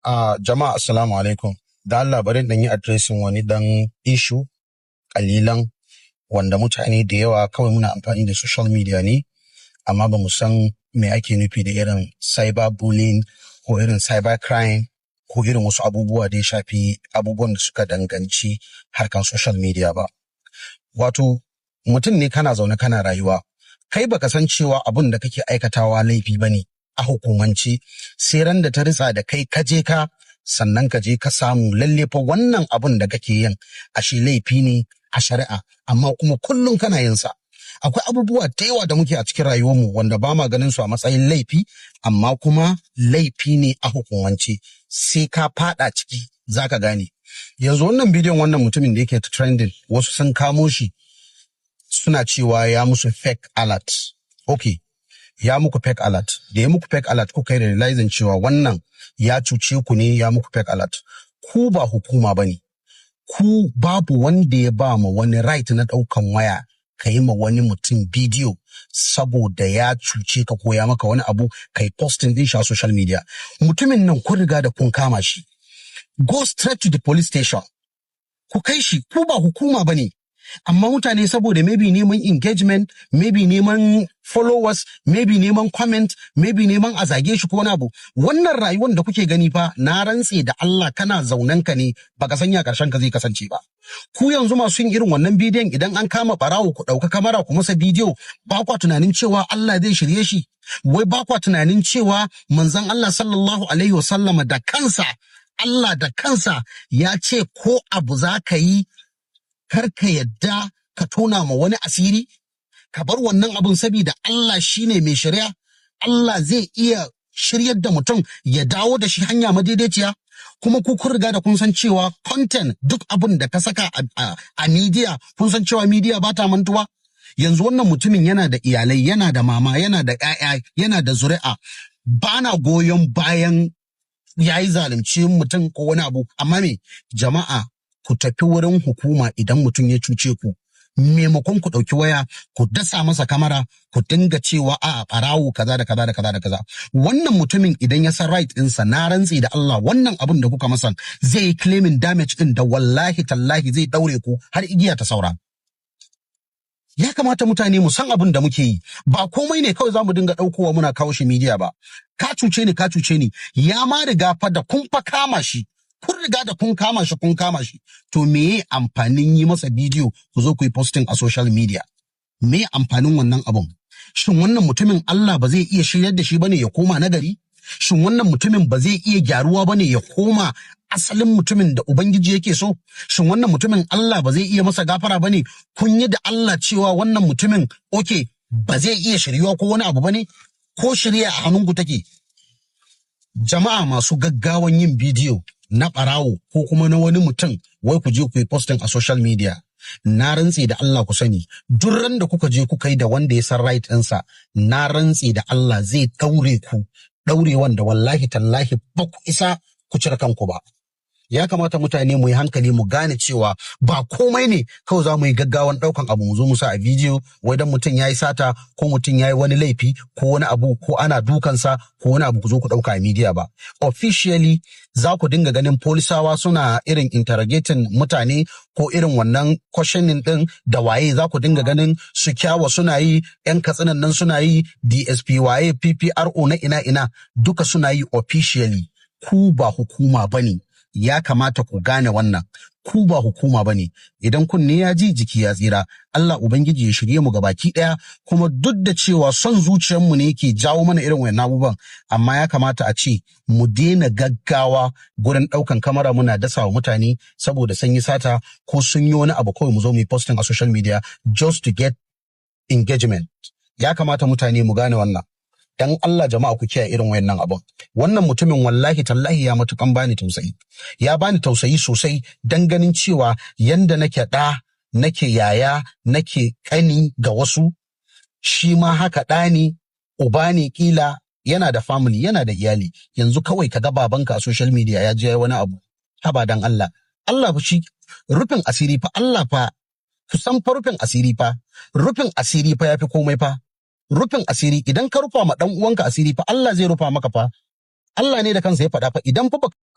Jama'a assalamu alaikum. Da Allah bari dan yi addressing wani dan issue kalilan wanda mutane da yawa kawai muna amfani da social media ne amma ba mu san me ake nufi da irin cyber bullying ko irin cyber crime ko irin wasu abubuwa da ya shafi abubuwan da suka danganci harkan social media ba. Wato mutum ne kana zaune kana rayuwa, kai baka san cewa abun da kake aikatawa laifi bane a hukumance, sai ran da ta ritsa da kai kaje ka sannan ka je ka samu lalle fa wannan abun da kake yin ashe laifi ne a shari'a, amma kuma kullum kana yin sa. Akwai abubuwa da yawa da muke a cikin rayuwarmu wanda ba ma ganin su a matsayin laifi, amma kuma laifi ne a hukumance. Sai ka fada ciki zaka gane. Yanzu wannan bidiyon wannan mutumin da yake trending, wasu sun kamo shi suna cewa ya musu fake alert. Okay, ya muku fake alert. Da ya muku fake alert kuka yi realizing cewa wannan ya cuce ku ne, ya muku fake alert. Ku ba hukuma bane. Ku babu wanda ya ba ma wani right na ɗaukan waya ka yi ma wani mutum bidiyo saboda ya cuce ka ko ya maka wani abu kai posting din shi a social media. Mutumin nan kun riga da kun kama shi. Go straight to the police station. Ku kai shi, ku ba hukuma bane. Amma mutane saboda maybe neman engagement, maybe neman followers, maybe neman comment, maybe neman a zage shi ko wani abu. Wannan rayuwar da kuke gani fa, na rantse da Allah kana zaunen ka ne baka sanya karshen ka zai kasance ba. Ku yanzu masu yin irin wannan bidiyon idan an kama barawo ku ɗauka kamera ku masa bidiyo, ba kwa tunanin cewa Allah zai shirye shi. Wai ba kwa tunanin cewa manzon Allah sallallahu alaihi wasallama da kansa, Allah da kansa ya ce ko abu za ka yi kar ka yadda ka tona ma wani asiri, ka bar wannan abun saboda Allah shine mai shari'a. Allah zai iya shiryar da mutum ya dawo da shi hanya madaidaiciya. Kuma ku kun riga da kun san cewa content duk abun da ka saka a media, kun san cewa media ba ta mantuwa. Yanzu wannan mutumin yana da iyalai, yana da mama, yana da ƴaƴa, yana da zuri'a. Bana goyon bayan yayi zalunci mutum ko wani abu, amma me jama'a, ku tafi wurin hukuma idan mutum ya cuce ku. Maimakon ku ɗauki waya ku dasa masa kamera ku dinga cewa a ɓarawo kaza da kaza da kaza da kaza. Wannan mutumin idan ya san right ɗinsa, na rantse da Allah wannan abin da kuka masa zai yi claiming damage ɗin da wallahi tallahi zai ɗaure ku har igiya ta saura. Ya kamata mutane mu san abin da muke yi, ba komai ne kawai za mu dinga ɗaukowa muna kawo shi media ba. Ka cuce ni, ya ma riga fa da kun fa kama shi. Kun riga da kun kama shi, to meye amfanin yi masa bidiyo ku zo ku yi posting a social media? Me amfanin wannan abun? Shin wannan mutumin Allah ba zai iya shiryar da shi bane ya koma nagari? Shin wannan mutumin ba zai iya gyaruwa bane ya koma asalin mutumin da Ubangiji yake so? Shin wannan mutumin Allah ba zai iya masa gafara bane? Kun yi da Allah cewa wannan mutumin okay ba zai iya shiryuwa ko wani abu bane? Ko shirya a hannunku take? Jama'a masu gaggawan yin bidiyo na ɓarawo ko kuma na wani mutum wai ku je ku yi posting a social media, na rantse da Allah ku sani, duk ran da kuka je kuka yi da wanda ya san right ɗinsa, na rantse da Allah zai ɗaure ku ɗaure wanda wallahi tallahi ba ku isa ku cire kanku ba. Ya kamata mutane mu yi hankali mu gane cewa ba komai ne kawai za mu yi gaggawan ɗaukan abu mu zo mu sa a bidiyo wai dan mutum ya yi sata ko mutum ya yi wani laifi ko wani abu ko ana dukansa ko wani abu ku zo ku ɗauka a media ba. Officially za ku dinga ganin polisawa suna irin interrogating mutane ko irin wannan questioning ɗin da waye, za ku dinga ganin su kyawa suna yi, 'yan katsinan nan suna yi, DSP waye, PPRO na ina duka suna yi officially. Ku ba hukuma bane. Ya kamata ku gane wannan, ku ba hukuma bane. Idan kunne ya ji jiki ya tsira. Allah Ubangiji ya shirye mu gabaki ɗaya, kuma duk da cewa son zuciyarmu ne yake jawo mana irin wayannan abubuwan, amma ya kamata a ce mu daina gaggawa gurin ɗaukan kamera muna dasa wa mutane saboda sun yi sata ko sun yi wani abu kawai mu zo mu yi posting a social media just to get engagement. Ya kamata mutane mu gane wannan. Dan Allah jama'a ku kiyaye irin wayannan abun. Wannan mutumin wallahi tallahi ya matukan bani tausayi. Ya bani tausayi sosai dan ganin cewa yanda nake ɗa, nake yaya, nake ƙani ga wasu, shi ma haka ɗa ne, uba ne kila, yana da family, yana da iyali. Yanzu kawai ka ga babanka a social media ya je wani abu. Haba dan Allah. Allah fa shi rufin asiri fa, Allah fa ku san fa rufin asiri fa. Rufin asiri fa yafi komai fa. Rufin asiri, idan ka rufa ma dan uwanka asiri fa Allah zai rufa maka fa. Allah ne da kansa ya faɗa fa, idan fa